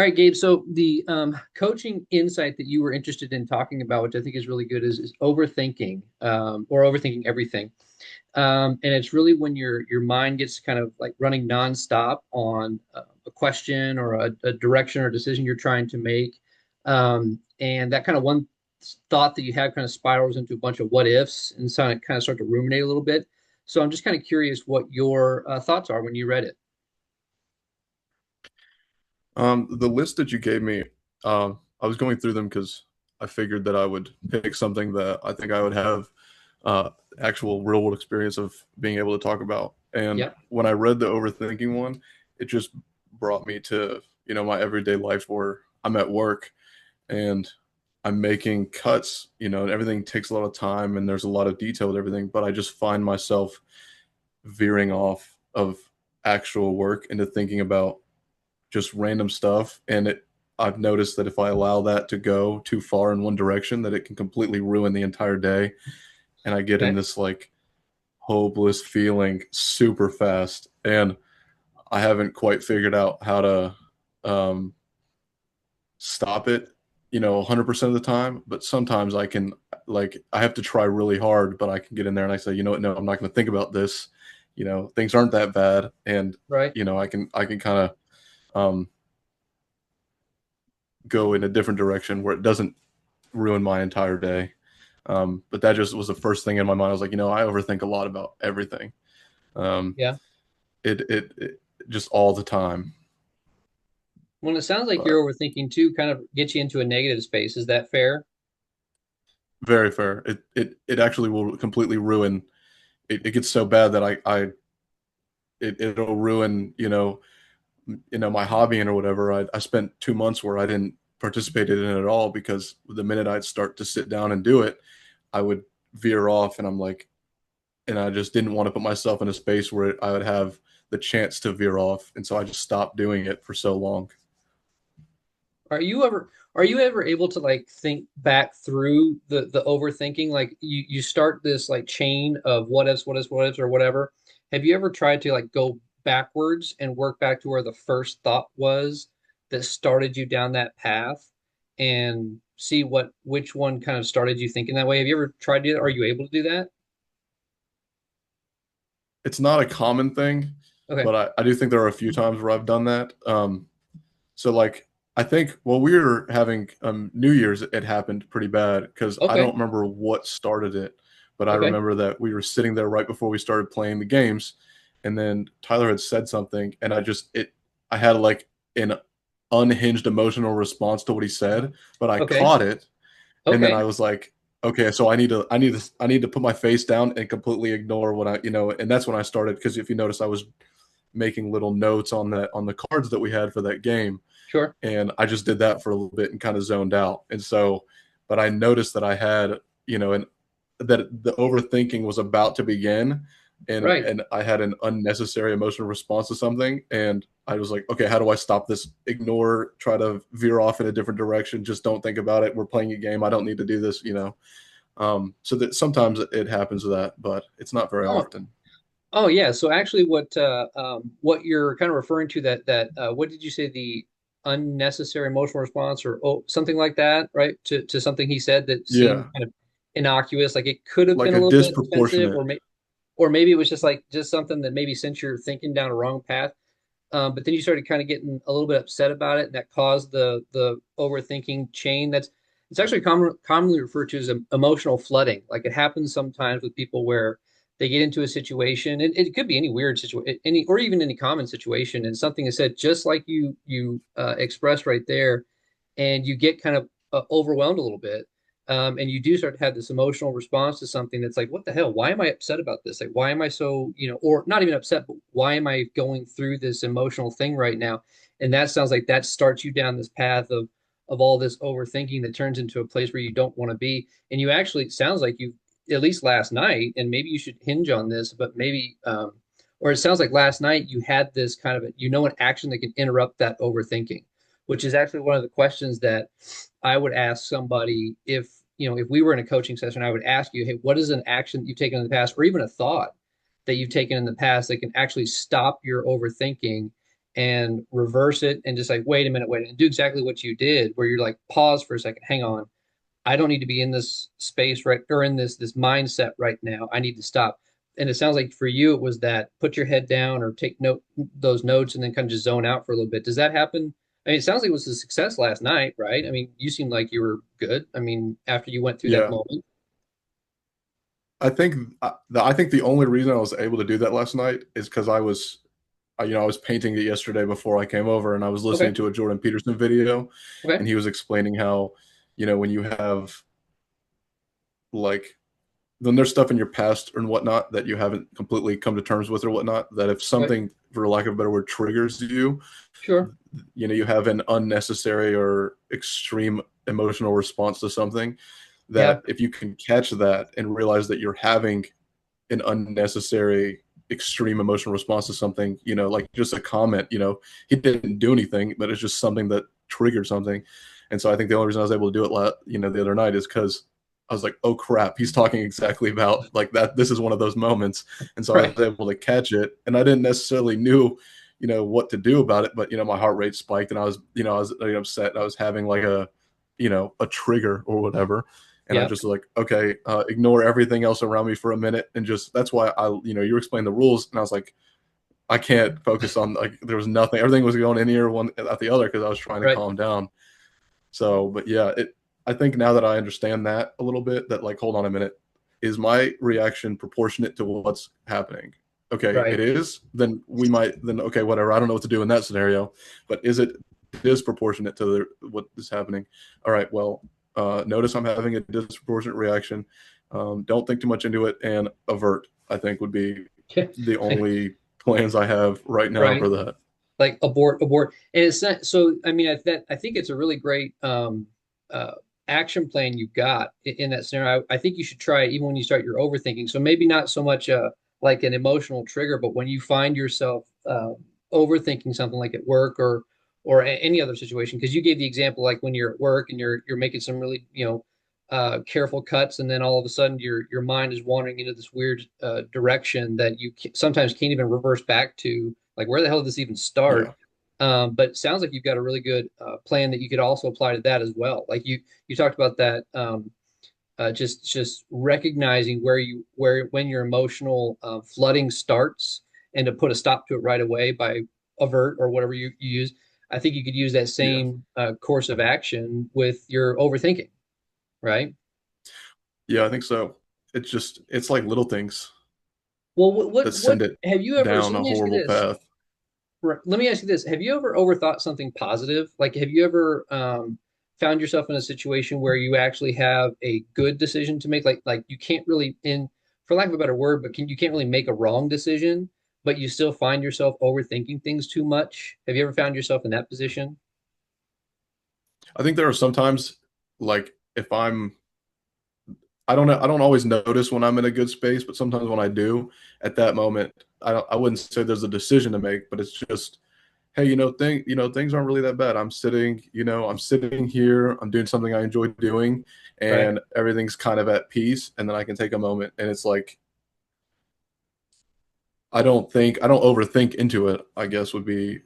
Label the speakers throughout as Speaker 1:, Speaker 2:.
Speaker 1: All right, Gabe. So the coaching insight that you were interested in talking about, which I think is really good, is overthinking or overthinking everything. And it's really when your mind gets kind of like running nonstop on a question or a direction or decision you're trying to make, and that kind of one thought that you have kind of spirals into a bunch of what ifs, and so it kind of start to ruminate a little bit. So I'm just kind of curious what your thoughts are when you read it.
Speaker 2: The list that you gave me, I was going through them because I figured that I would pick something that I think I would have actual real world experience of being able to talk about. And
Speaker 1: Yep.
Speaker 2: when I read the overthinking one, it just brought me to, my everyday life where I'm at work and I'm making cuts, and everything takes a lot of time and there's a lot of detail with everything, but I just find myself veering off of actual work into thinking about just random stuff. And I've noticed that if I allow that to go too far in one direction, that it can completely ruin the entire day. And I get in
Speaker 1: Okay.
Speaker 2: this like hopeless feeling super fast. And I haven't quite figured out how to um, stop it, 100% of the time. But sometimes I can, like, I have to try really hard, but I can get in there and I say, you know what, no, I'm not going to think about this. Things aren't that bad. And,
Speaker 1: Right.
Speaker 2: I can kind of, um, go in a different direction where it doesn't ruin my entire day. But that just was the first thing in my mind. I was like, I overthink a lot about everything. Um,
Speaker 1: Yeah.
Speaker 2: it just all the time.
Speaker 1: Well, it sounds like your
Speaker 2: But
Speaker 1: overthinking too kind of gets you into a negative space. Is that fair?
Speaker 2: very fair. It actually will completely ruin. It gets so bad that it'll ruin my hobby and or whatever. I spent 2 months where I didn't participate in it at all because the minute I'd start to sit down and do it, I would veer off, and I'm like, and I just didn't want to put myself in a space where I would have the chance to veer off, and so I just stopped doing it for so long.
Speaker 1: Are you ever able to like think back through the overthinking? Like you start this like chain of what ifs, or whatever. Have you ever tried to like go backwards and work back to where the first thought was that started you down that path and see which one kind of started you thinking that way? Have you ever tried to do that? Are you able to do that?
Speaker 2: It's not a common thing,
Speaker 1: Okay.
Speaker 2: but I do think there are a few times where I've done that. So like I think while we were having New Year's, it happened pretty bad because I
Speaker 1: Okay.
Speaker 2: don't remember what started it, but I
Speaker 1: Okay.
Speaker 2: remember that we were sitting there right before we started playing the games, and then Tyler had said something, and I had like an unhinged emotional response to what he said, but I
Speaker 1: Okay.
Speaker 2: caught it, and then I
Speaker 1: Okay.
Speaker 2: was like, okay, so I need to put my face down and completely ignore what and that's when I started, because if you notice, I was making little notes on the cards that we had for that game,
Speaker 1: Sure.
Speaker 2: and I just did that for a little bit and kind of zoned out. And so, but I noticed that I had, and that the overthinking was about to begin,
Speaker 1: Right.
Speaker 2: and I had an unnecessary emotional response to something, and I was like, okay, how do I stop this? Ignore, try to veer off in a different direction. Just don't think about it. We're playing a game. I don't need to do this. So that sometimes it happens with that, but it's not very
Speaker 1: Oh,
Speaker 2: often.
Speaker 1: Oh yeah, so actually, what you're kind of referring to that what did you say, the unnecessary emotional response, or something like that, right? To something he said that seemed
Speaker 2: Yeah,
Speaker 1: kind of innocuous, like it could have been
Speaker 2: like
Speaker 1: a
Speaker 2: a
Speaker 1: little bit offensive,
Speaker 2: disproportionate.
Speaker 1: or maybe it was just something that maybe sent your thinking down a wrong path. But then you started kind of getting a little bit upset about it, and that caused the overthinking chain. It's actually commonly referred to as emotional flooding. Like it happens sometimes with people where they get into a situation, and it could be any weird situation, any or even any common situation, and something is said just like you expressed right there, and you get kind of overwhelmed a little bit, and you do start to have this emotional response to something that's like, what the hell? Why am I upset about this? Like, why am I so, or not even upset, but why am I going through this emotional thing right now? And that sounds like that starts you down this path of all this overthinking that turns into a place where you don't want to be. And you actually, it sounds like you, at least last night, and maybe you should hinge on this, but maybe, or it sounds like last night you had this kind of, an action that can interrupt that overthinking, which is actually one of the questions that I would ask somebody if we were in a coaching session. I would ask you, hey, what is an action that you've taken in the past, or even a thought that you've taken in the past that can actually stop your overthinking and reverse it and just like, wait a minute, wait, and do exactly what you did, where you're like, pause for a second, hang on. I don't need to be in this space right or in this mindset right now. I need to stop. And it sounds like for you it was that put your head down or take note those notes and then kind of just zone out for a little bit. Does that happen? I mean, it sounds like it was a success last night, right? I mean, you seemed like you were good. I mean, after you went through that
Speaker 2: Yeah.
Speaker 1: moment.
Speaker 2: I think the only reason I was able to do that last night is because I was painting it yesterday before I came over, and I was listening
Speaker 1: Okay.
Speaker 2: to a Jordan Peterson video,
Speaker 1: Okay.
Speaker 2: and he was explaining how, when you have like then there's stuff in your past and whatnot that you haven't completely come to terms with or whatnot, that if
Speaker 1: Okay.
Speaker 2: something, for lack of a better word, triggers you,
Speaker 1: Sure.
Speaker 2: you have an unnecessary or extreme emotional response to something,
Speaker 1: Yeah.
Speaker 2: that if you can catch that and realize that you're having an unnecessary extreme emotional response to something, like just a comment, he didn't do anything, but it's just something that triggered something. And so I think the only reason I was able to do it, the other night is because I was like, oh crap, he's talking exactly about like that. This is one of those moments. And so I
Speaker 1: Right.
Speaker 2: was able to catch it, and I didn't necessarily knew, what to do about it, but, my heart rate spiked, and I was upset. I was having like a trigger or whatever, and I
Speaker 1: Yeah.
Speaker 2: just like, okay, ignore everything else around me for a minute, and just that's why you explained the rules, and I was like, I can't focus on, like, there was nothing, everything was going in here one at the other because I was trying to
Speaker 1: Right.
Speaker 2: calm down. So, but yeah, I think now that I understand that a little bit, that like, hold on a minute, is my reaction proportionate to what's happening? Okay, it
Speaker 1: Right.
Speaker 2: is. Then okay, whatever. I don't know what to do in that scenario, but is it disproportionate to what is happening? All right, well, notice I'm having a disproportionate reaction. Don't think too much into it, and avert, I think, would be
Speaker 1: Yeah.
Speaker 2: the only plans I have right now
Speaker 1: Right.
Speaker 2: for that.
Speaker 1: Like abort, and it's not so. I mean, I think it's a really great uh action plan you got in that scenario. I think you should try it even when you start your overthinking. So maybe not so much like an emotional trigger, but when you find yourself overthinking something like at work or any other situation, because you gave the example like when you're at work and you're making some really careful cuts, and then all of a sudden your mind is wandering into this weird direction that you sometimes can't even reverse back to, like, where the hell did this even start?
Speaker 2: Yeah,
Speaker 1: But it sounds like you've got a really good plan that you could also apply to that as well. Like you talked about that, just recognizing where when your emotional flooding starts, and to put a stop to it right away by avert or whatever you use. I think you could use that
Speaker 2: yeah,
Speaker 1: same course of action with your overthinking, right?
Speaker 2: yeah. I think so. It's like little things
Speaker 1: Well,
Speaker 2: that
Speaker 1: what
Speaker 2: send it
Speaker 1: have you ever? So
Speaker 2: down
Speaker 1: let
Speaker 2: a
Speaker 1: me ask you
Speaker 2: horrible
Speaker 1: this.
Speaker 2: path.
Speaker 1: Let me ask you this. Have you ever overthought something positive? Like, have you ever found yourself in a situation where you actually have a good decision to make? Like you can't really, for lack of a better word, but you can't really make a wrong decision, but you still find yourself overthinking things too much. Have you ever found yourself in that position?
Speaker 2: I think there are sometimes, like, if I don't know, I don't always notice when I'm in a good space, but sometimes when I do, at that moment, I wouldn't say there's a decision to make, but it's just, hey, things aren't really that bad. I'm sitting here, I'm doing something I enjoy doing,
Speaker 1: Right.
Speaker 2: and everything's kind of at peace, and then I can take a moment, and it's like, I don't overthink into it, I guess, would be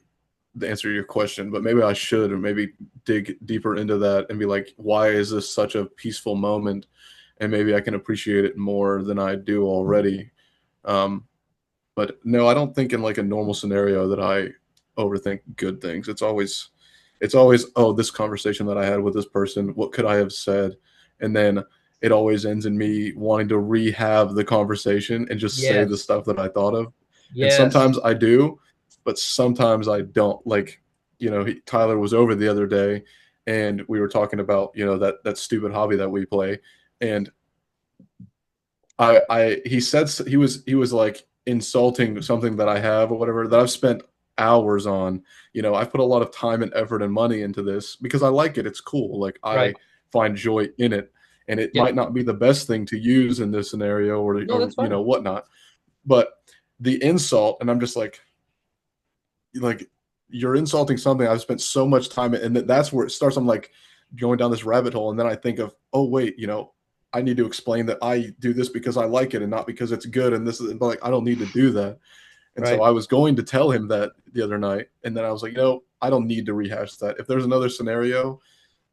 Speaker 2: the answer to your question, but maybe I should, or maybe dig deeper into that and be like, why is this such a peaceful moment? And maybe I can appreciate it more than I do already. Um, but no, I don't think in like a normal scenario that I overthink good things. It's always, oh, this conversation that I had with this person, what could I have said? And then it always ends in me wanting to rehab the conversation and just say the
Speaker 1: Yes.
Speaker 2: stuff that I thought of. And
Speaker 1: Yes.
Speaker 2: sometimes I do, but sometimes I don't. Like, Tyler was over the other day, and we were talking about, that stupid hobby that we play. And he said, he was like insulting something that I have or whatever, that I've spent hours on. I put a lot of time and effort and money into this because I like it. It's cool. Like,
Speaker 1: Right.
Speaker 2: I find joy in it, and it
Speaker 1: Yep.
Speaker 2: might not be the best thing to use in this scenario,
Speaker 1: No,
Speaker 2: or
Speaker 1: that's fine.
Speaker 2: whatnot. But the insult, and I'm just like, you're insulting something I've spent so much time in, and that's where it starts. I'm like going down this rabbit hole, and then I think of, oh wait, I need to explain that I do this because I like it and not because it's good. And this is, but like, I don't need to do that. And so
Speaker 1: Right.
Speaker 2: I was going to tell him that the other night, and then I was like, I don't need to rehash that. If there's another scenario,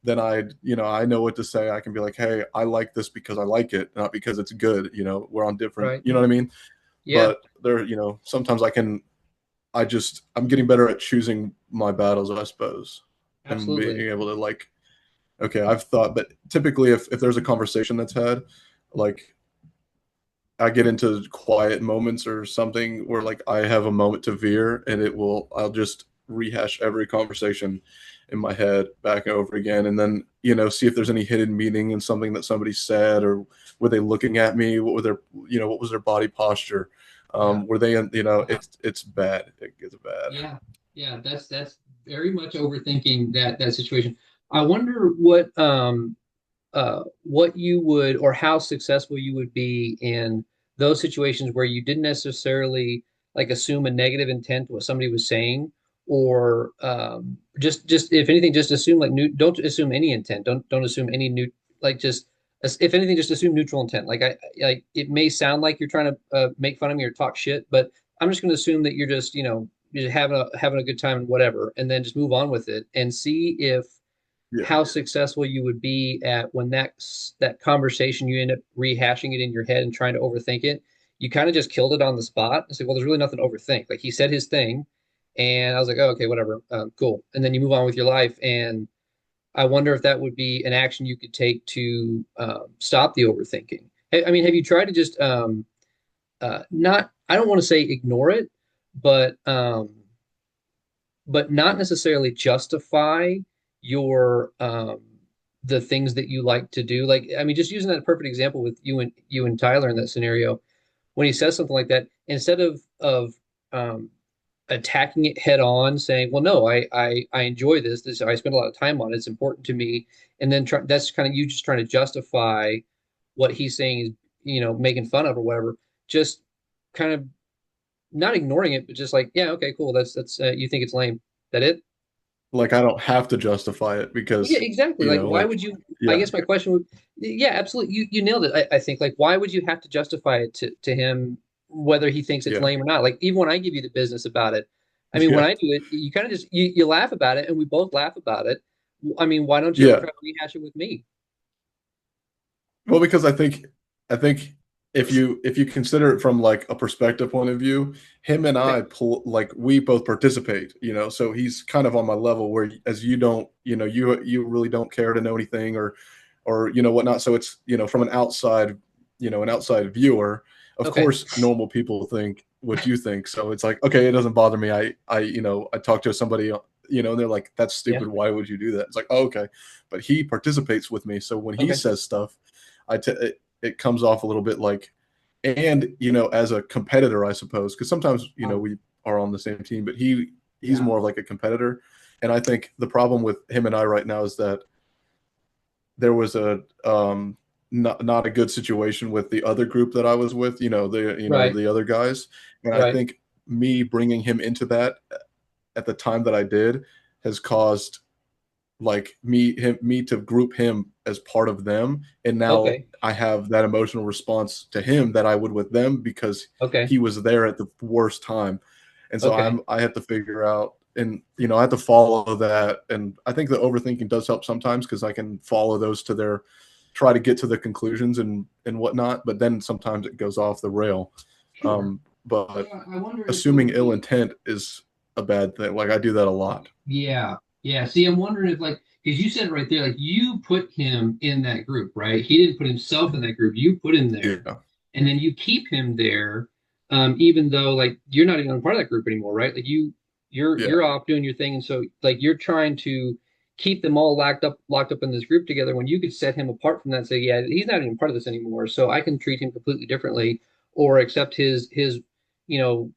Speaker 2: then I know what to say. I can be like, hey, I like this because I like it, not because it's good. We're on different,
Speaker 1: Right.
Speaker 2: you know what I mean?
Speaker 1: Yeah.
Speaker 2: But there, sometimes I'm getting better at choosing my battles, I suppose, and being
Speaker 1: Absolutely.
Speaker 2: able to like, okay, I've thought, but typically if there's a conversation that's had, like I get into quiet moments or something where like I have a moment to veer and I'll just rehash every conversation in my head back and over again and then, see if there's any hidden meaning in something that somebody said or were they looking at me? What was their body posture?
Speaker 1: Yeah.
Speaker 2: Were they, it's bad. It gets bad.
Speaker 1: Yeah. Yeah. That's very much overthinking that situation. I wonder what you would or how successful you would be in those situations where you didn't necessarily like assume a negative intent to what somebody was saying, or just if anything, just assume like don't assume any intent. Don't assume any new like just if anything, just assume neutral intent. Like like it may sound like you're trying to make fun of me or talk shit, but I'm just going to assume that you're just you're having a good time and whatever, and then just move on with it and see if
Speaker 2: Yeah.
Speaker 1: how successful you would be at when that conversation you end up rehashing it in your head and trying to overthink it. You kind of just killed it on the spot. I said, well, there's really nothing to overthink. Like he said his thing, and I was like, oh, okay, whatever, cool. And then you move on with your life. And I wonder if that would be an action you could take to stop the overthinking. I mean, have you tried to just not? I don't want to say ignore it, but not necessarily justify your the things that you like to do. Like, I mean, just using that perfect example with you and Tyler in that scenario, when he says something like that, instead of um, attacking it head on, saying, "Well, no, I enjoy this. This I spend a lot of time on it. It's important to me," and then that's kind of you just trying to justify what he's saying is making fun of or whatever. Just kind of not ignoring it, but just like, yeah, okay, cool. That's you think it's lame. That it?
Speaker 2: Like I don't have to justify it
Speaker 1: Well, yeah,
Speaker 2: because,
Speaker 1: exactly. Like, why
Speaker 2: like,
Speaker 1: would you? I
Speaker 2: yeah,
Speaker 1: guess my question would, yeah, absolutely. You nailed it. I think like, why would you have to justify it to him, whether he thinks it's
Speaker 2: yeah,
Speaker 1: lame or not? Like, even when I give you the business about it, I mean, when
Speaker 2: yeah,
Speaker 1: I do it, you kind of just you laugh about it, and we both laugh about it. I mean, why don't you ever
Speaker 2: yeah.
Speaker 1: try to rehash it with me?
Speaker 2: Well, because I think if you consider it from like a perspective point of view, him and
Speaker 1: Okay.
Speaker 2: I pull like we both participate, so he's kind of on my level where as you don't, you really don't care to know anything or whatnot. So it's, from an outside viewer, of
Speaker 1: Okay.
Speaker 2: course normal people think what you think. So it's like, okay, it doesn't bother me. I talk to somebody, and they're like, that's
Speaker 1: Yeah.
Speaker 2: stupid. Why would you do that? It's like, oh, okay. But he participates with me. So when he
Speaker 1: Okay.
Speaker 2: says stuff, it comes off a little bit like, and as a competitor, I suppose, because sometimes
Speaker 1: Oh,
Speaker 2: we are on the same team, but he's
Speaker 1: yeah.
Speaker 2: more of like a competitor. And I think the problem with him and I right now is that there was a not a good situation with the other group that I was with,
Speaker 1: Right.
Speaker 2: the other guys. And I
Speaker 1: Right.
Speaker 2: think me bringing him into that at the time that I did has caused like me to group him as part of them, and now
Speaker 1: Okay.
Speaker 2: I have that emotional response to him that I would with them because
Speaker 1: Okay.
Speaker 2: he was there at the worst time. And so
Speaker 1: Okay.
Speaker 2: I have to figure out, and I have to follow that. And I think the overthinking does help sometimes because I can follow those to their try to get to the conclusions and whatnot, but then sometimes it goes off the rail.
Speaker 1: Sure.
Speaker 2: But
Speaker 1: I wonder if it
Speaker 2: assuming
Speaker 1: would
Speaker 2: ill
Speaker 1: be.
Speaker 2: intent is a bad thing. Like I do that a lot.
Speaker 1: Yeah, yeah. See, I'm wondering if like because you said it right there, like you put him in that group, right? He didn't put himself in that group. You put him there,
Speaker 2: Yeah.
Speaker 1: and then you keep him there, even though like you're not even a part of that group anymore, right? Like
Speaker 2: Yeah.
Speaker 1: you're off doing your thing, and so like you're trying to keep them all locked up in this group together when you could set him apart from that and say, yeah, he's not even part of this anymore, so I can treat him completely differently or accept his you know.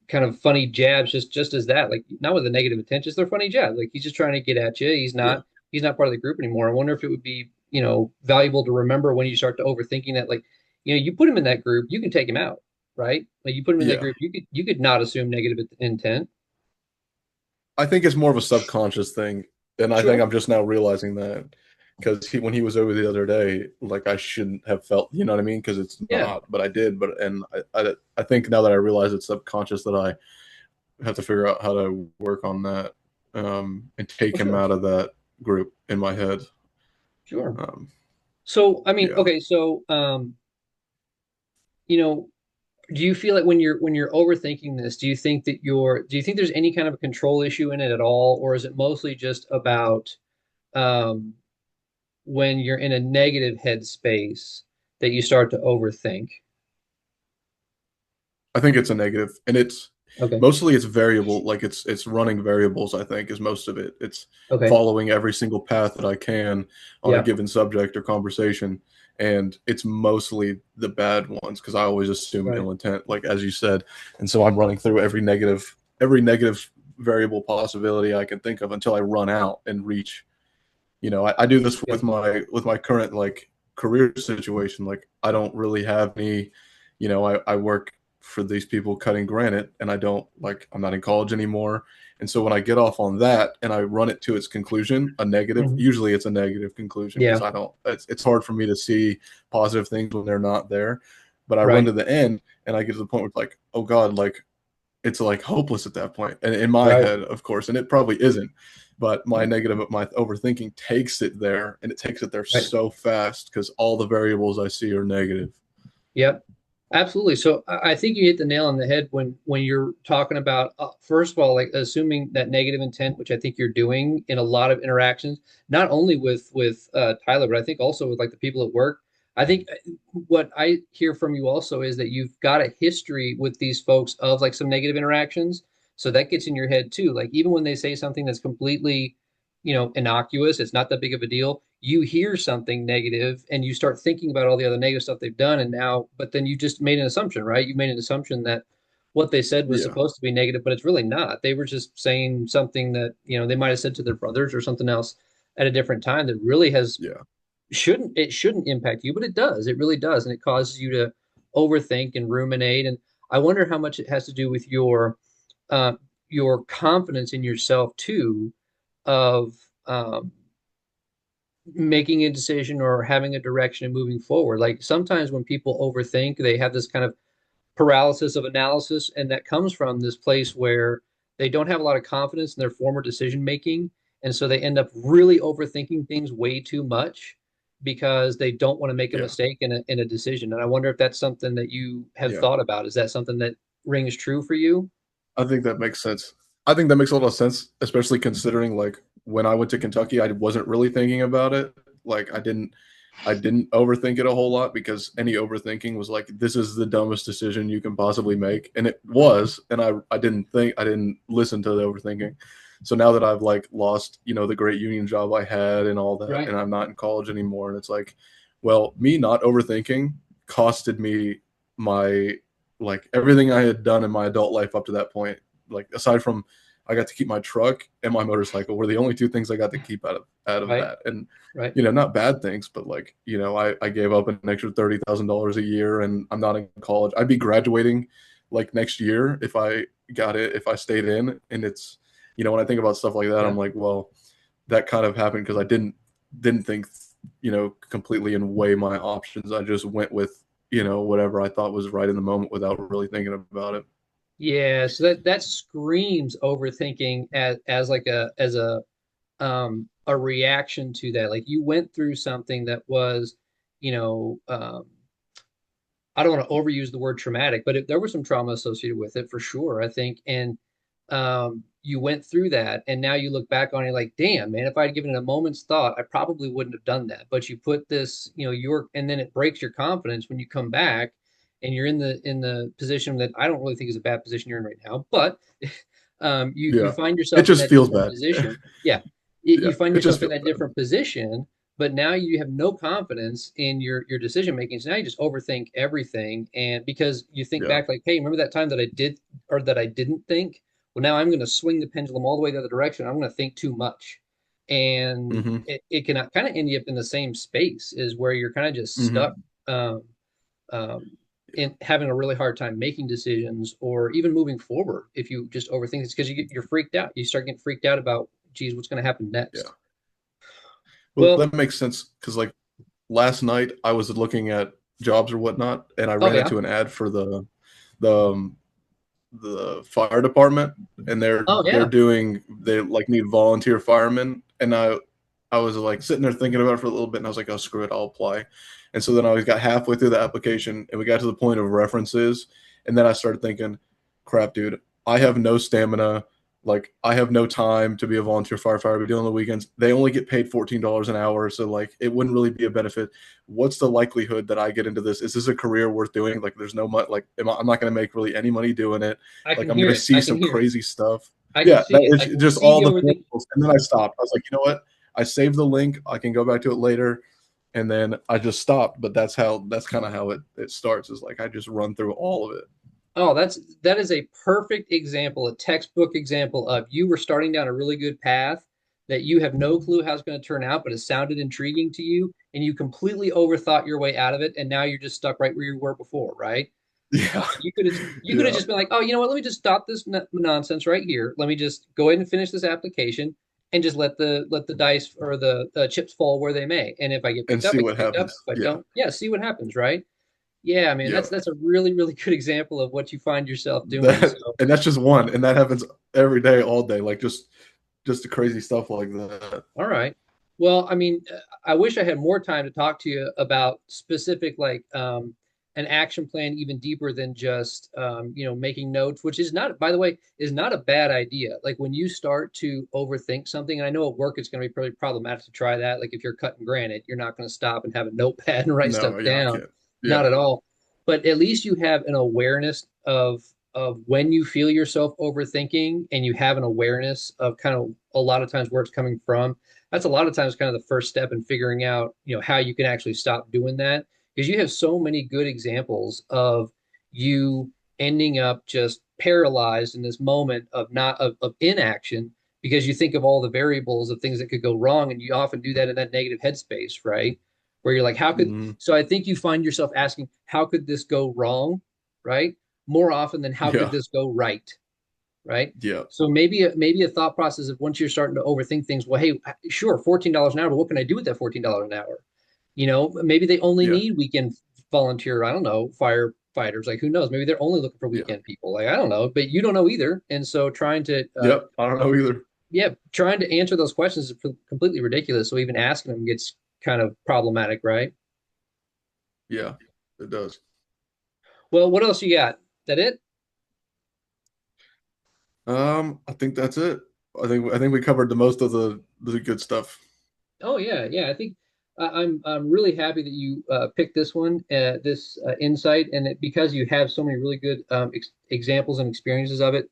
Speaker 1: Kind of funny jabs just as that like not with a negative intent just their funny jab like he's just trying to get at you
Speaker 2: Yeah.
Speaker 1: he's not part of the group anymore. I wonder if it would be valuable to remember when you start to overthinking that like you put him in that group you can take him out, right? Like you put him in that
Speaker 2: Yeah.
Speaker 1: group you could not assume negative intent.
Speaker 2: I think it's more of a subconscious thing, and I think
Speaker 1: Sure.
Speaker 2: I'm just now realizing that. because when he was over the other day, like I shouldn't have felt, you know what I mean? Because it's
Speaker 1: Yeah,
Speaker 2: not, but I did. But and I think now that I realize it's subconscious that I have to figure out how to work on that, and take
Speaker 1: well,
Speaker 2: him
Speaker 1: sure,
Speaker 2: out of that group in my head.
Speaker 1: sure.
Speaker 2: Um,
Speaker 1: So, I mean,
Speaker 2: yeah,
Speaker 1: okay, so you know, do you feel like when you're overthinking this, do you think there's any kind of a control issue in it at all, or is it mostly just about um, when you're in a negative headspace that you start to overthink?
Speaker 2: I think it's a negative, and it's
Speaker 1: Okay,
Speaker 2: mostly it's variable. Like it's running variables. I think is most of it. It's
Speaker 1: okay,
Speaker 2: following every single path that I can on a
Speaker 1: yeah,
Speaker 2: given subject or conversation, and it's mostly the bad ones because I always assume
Speaker 1: right,
Speaker 2: ill intent, like as you said, and so I'm running through every negative variable possibility I can think of until I run out and reach. I do this
Speaker 1: yeah,
Speaker 2: with my current like career situation. Like I don't really have any, I work for these people cutting granite, and I'm not in college anymore. And so when I get off on that and I run it to its conclusion, a negative,
Speaker 1: hmm,
Speaker 2: usually it's a negative conclusion because
Speaker 1: yeah,
Speaker 2: I don't it's hard for me to see positive things when they're not there. But I run
Speaker 1: right,
Speaker 2: to the end and I get to the point where it's like, oh God, like it's like hopeless at that point. And in my
Speaker 1: right,
Speaker 2: head, of course, and it probably isn't, but my overthinking takes it there, and it takes it there
Speaker 1: right.
Speaker 2: so fast because all the variables I see are negative.
Speaker 1: Yep, absolutely. So I think you hit the nail on the head when you're talking about first of all, like assuming that negative intent, which I think you're doing in a lot of interactions, not only with Tyler, but I think also with like the people at work. I think what I hear from you also is that you've got a history with these folks of like some negative interactions. So that gets in your head too. Like even when they say something that's completely, innocuous, it's not that big of a deal. You hear something negative and you start thinking about all the other negative stuff they've done. And now, but then you just made an assumption, right? You made an assumption that what they said was
Speaker 2: Yeah,
Speaker 1: supposed to be negative, but it's really not. They were just saying something that, they might have said to their brothers or something else at a different time that really
Speaker 2: yeah,
Speaker 1: shouldn't impact you, but it does. It really does. And it causes you to overthink and ruminate. And I wonder how much it has to do with uh, your confidence in yourself too, of making a decision or having a direction and moving forward. Like sometimes when people overthink, they have this kind of paralysis of analysis, and that comes from this place where they don't have a lot of confidence in their former decision making, and so they end up really overthinking things way too much because they don't want to make a
Speaker 2: yeah,
Speaker 1: mistake in a decision. And I wonder if that's something that you have
Speaker 2: yeah.
Speaker 1: thought about. Is that something that rings true for you?
Speaker 2: I think that makes sense. I think that makes a lot of sense, especially considering like when I went to Kentucky, I wasn't really thinking about it. Like I didn't overthink it a whole lot because any overthinking was like, this is the dumbest decision you can possibly make. And it was. And I didn't listen to the overthinking. So now that I've like lost, the great union job I had and all that,
Speaker 1: Right.
Speaker 2: and I'm not in college anymore, and it's like, well, me not overthinking costed me my like everything I had done in my adult life up to that point. Like aside from I got to keep my truck and my motorcycle were the only two things I got to keep out of
Speaker 1: Right.
Speaker 2: that. And
Speaker 1: Right.
Speaker 2: not bad things, but like, I gave up an extra $30,000 a year and I'm not in college. I'd be graduating like next year if I stayed in. And it's, when I think about stuff like that,
Speaker 1: Yeah.
Speaker 2: I'm like, well, that kind of happened because I didn't think, completely and weigh my options. I just went with, whatever I thought was right in the moment without really thinking about it.
Speaker 1: Yeah, so that screams overthinking as like a reaction to that. Like you went through something that was, you know, um, I don't want to overuse the word traumatic, but there was some trauma associated with it for sure, I think. And you went through that, and now you look back on it like, damn, man, if I'd given it a moment's thought, I probably wouldn't have done that. But you put this, and then it breaks your confidence when you come back, and you're in the position that I don't really think is a bad position you're in right now, but you
Speaker 2: Yeah.
Speaker 1: find
Speaker 2: It
Speaker 1: yourself in
Speaker 2: just
Speaker 1: that
Speaker 2: feels
Speaker 1: different
Speaker 2: bad.
Speaker 1: position. Yeah,
Speaker 2: Yeah.
Speaker 1: you find
Speaker 2: It just
Speaker 1: yourself in
Speaker 2: feels
Speaker 1: that
Speaker 2: bad.
Speaker 1: different position, but now you have no confidence in your decision making. So now you just overthink everything, and because you think
Speaker 2: Yeah.
Speaker 1: back like, hey, remember that time that I did or that I didn't think? Well, now I'm going to swing the pendulum all the way the other direction. I'm going to think too much, and
Speaker 2: Hmm.
Speaker 1: it can kind of end you up in the same space, is where you're kind of just stuck.
Speaker 2: Hmm.
Speaker 1: Um, um,
Speaker 2: Yeah.
Speaker 1: in having a really hard time making decisions or even moving forward if you just overthink. It's because you're freaked out. You start getting freaked out about, geez, what's going to happen
Speaker 2: Yeah.
Speaker 1: next?
Speaker 2: Well,
Speaker 1: Well,
Speaker 2: that makes sense because like last night I was looking at jobs or whatnot, and I
Speaker 1: oh
Speaker 2: ran
Speaker 1: yeah,
Speaker 2: into an ad for the the fire department, and
Speaker 1: oh
Speaker 2: they're
Speaker 1: yeah.
Speaker 2: doing they like need volunteer firemen, and I was like sitting there thinking about it for a little bit, and I was like, oh screw it, I'll apply. And so then I got halfway through the application, and we got to the point of references, and then I started thinking, crap, dude, I have no stamina. Like I have no time to be a volunteer firefighter. We do it on the weekends. They only get paid $14 an hour, so like it wouldn't really be a benefit. What's the likelihood that I get into this? Is this a career worth doing? Like there's no money. Like I'm not going to make really any money doing it.
Speaker 1: I
Speaker 2: Like
Speaker 1: can
Speaker 2: I'm
Speaker 1: hear
Speaker 2: going to
Speaker 1: it.
Speaker 2: see
Speaker 1: I can
Speaker 2: some
Speaker 1: hear it.
Speaker 2: crazy stuff.
Speaker 1: I can
Speaker 2: Yeah,
Speaker 1: see
Speaker 2: that
Speaker 1: it.
Speaker 2: is
Speaker 1: I can
Speaker 2: just
Speaker 1: see
Speaker 2: all
Speaker 1: the
Speaker 2: the
Speaker 1: overthink.
Speaker 2: parables. And then I stopped. I was like, you know what? I saved the link. I can go back to it later. And then I just stopped. But that's kind of how it starts, is like I just run through all of it.
Speaker 1: Oh, that is a perfect example, a textbook example of you were starting down a really good path that you have no clue how it's going to turn out, but it sounded intriguing to you, and you completely overthought your way out of it, and now you're just stuck right where you were before, right?
Speaker 2: Yeah.
Speaker 1: You could have
Speaker 2: Yeah.
Speaker 1: just been like, oh, you know what? Let me just stop this nonsense right here. Let me just go ahead and finish this application, and just let the dice or the chips fall where they may. And if I get
Speaker 2: And
Speaker 1: picked up,
Speaker 2: see
Speaker 1: I
Speaker 2: what
Speaker 1: get picked up.
Speaker 2: happens.
Speaker 1: If I
Speaker 2: Yeah.
Speaker 1: don't, yeah, see what happens, right? Yeah, man,
Speaker 2: Yeah.
Speaker 1: that's a really, really good example of what you find yourself doing.
Speaker 2: That
Speaker 1: So,
Speaker 2: and that's just one. And that happens every day, all day. Like just the crazy stuff like that.
Speaker 1: all right. Well, I mean, I wish I had more time to talk to you about specific like an action plan even deeper than just making notes, which is not, by the way, is not a bad idea. Like when you start to overthink something, and I know at work it's going to be pretty problematic to try that. Like if you're cutting granite, you're not going to stop and have a notepad and write stuff
Speaker 2: No, yeah, I
Speaker 1: down,
Speaker 2: can't.
Speaker 1: not
Speaker 2: Yeah.
Speaker 1: at all. But at least you have an awareness of when you feel yourself overthinking, and you have an awareness of kind of a lot of times where it's coming from. That's a lot of times kind of the first step in figuring out, how you can actually stop doing that, because you have so many good examples of you ending up just paralyzed in this moment of not of inaction, because you think of all the variables of things that could go wrong, and you often do that in that negative headspace, right? Where you're like, how could
Speaker 2: Mhm.
Speaker 1: so I think you find yourself asking, how could this go wrong, right? More often than how could
Speaker 2: Yeah.
Speaker 1: this go right, right?
Speaker 2: Yeah.
Speaker 1: So maybe a thought process of, once you're starting to overthink things, well, hey, sure, $14 an hour, but what can I do with that $14 an hour? Maybe they only
Speaker 2: Yeah.
Speaker 1: need weekend volunteer, I don't know, firefighters. Like who knows? Maybe they're only looking for
Speaker 2: Yeah.
Speaker 1: weekend people. Like I don't know, but you don't know either. And so trying to
Speaker 2: Yep. I don't know either.
Speaker 1: yeah, trying to answer those questions is completely ridiculous. So even asking them gets kind of problematic, right?
Speaker 2: Yeah. It does.
Speaker 1: Well, what else you got? That it?
Speaker 2: I think that's it. I think we covered the most of the good stuff.
Speaker 1: Oh yeah, yeah. I think I'm really happy that you picked this one, this insight, and because you have so many really good examples and experiences of it.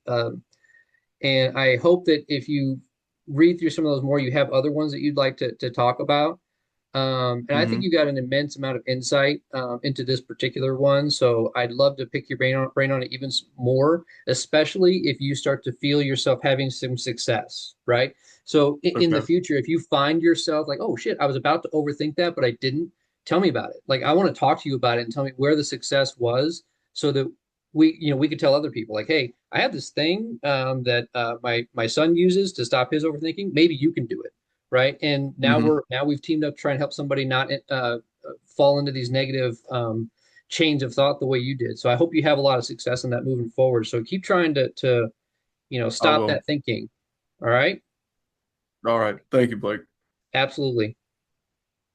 Speaker 1: And I hope that if you read through some of those more, you have other ones that you'd like to talk about. And I think
Speaker 2: Hmm.
Speaker 1: you got an immense amount of insight into this particular one. So I'd love to pick your brain on it even more, especially if you start to feel yourself having some success, right? So in the
Speaker 2: Okay.
Speaker 1: future, if you find yourself like, oh shit, I was about to overthink that, but I didn't, tell me about it. Like I want to talk to you about it and tell me where the success was, so that we could tell other people like, hey, I have this thing that my son uses to stop his overthinking. Maybe you can do it, right? And
Speaker 2: Hmm.
Speaker 1: now we've teamed up to try and help somebody not fall into these negative chains of thought the way you did. So I hope you have a lot of success in that moving forward. So keep trying to
Speaker 2: I
Speaker 1: stop
Speaker 2: will.
Speaker 1: that thinking. All right,
Speaker 2: All right. Thank you, Blake.
Speaker 1: absolutely.